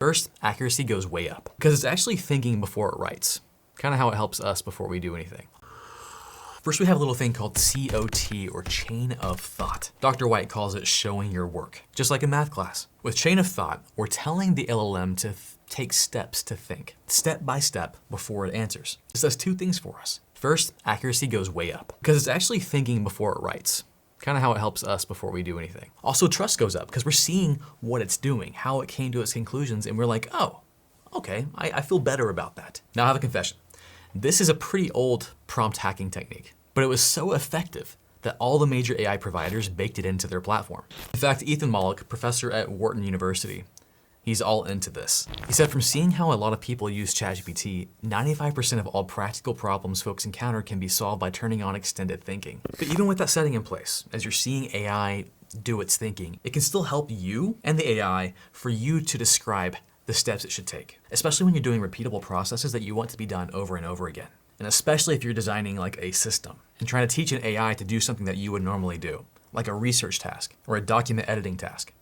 First, accuracy goes way up because it's actually thinking before it writes. Kind of how it helps us before we do anything. First, we have a little thing called COT, or chain of thought. Dr. White calls it showing your work, just like in math class. With chain of thought, we're telling the LLM to take steps to think, step by step, before it answers. This does two things for us. First, accuracy goes way up because it's actually thinking before it writes. Kind of how it helps us before we do anything. Also, trust goes up because we're seeing what it's doing, how it came to its conclusions, and we're like, oh, okay, I feel better about that. Now I have a confession. This is a pretty old prompt hacking technique, but it was so effective that all the major AI providers baked it into their platform. In fact, Ethan Mollick, professor at Wharton University, he's all into this. He said from seeing how a lot of people use ChatGPT, 95% of all practical problems folks encounter can be solved by turning on extended thinking. But even with that setting in place, as you're seeing AI do its thinking, it can still help you and the AI for you to describe the steps it should take, especially when you're doing repeatable processes that you want to be done over and over again. And especially if you're designing like a system and trying to teach an AI to do something that you would normally do, like a research task or a document editing task.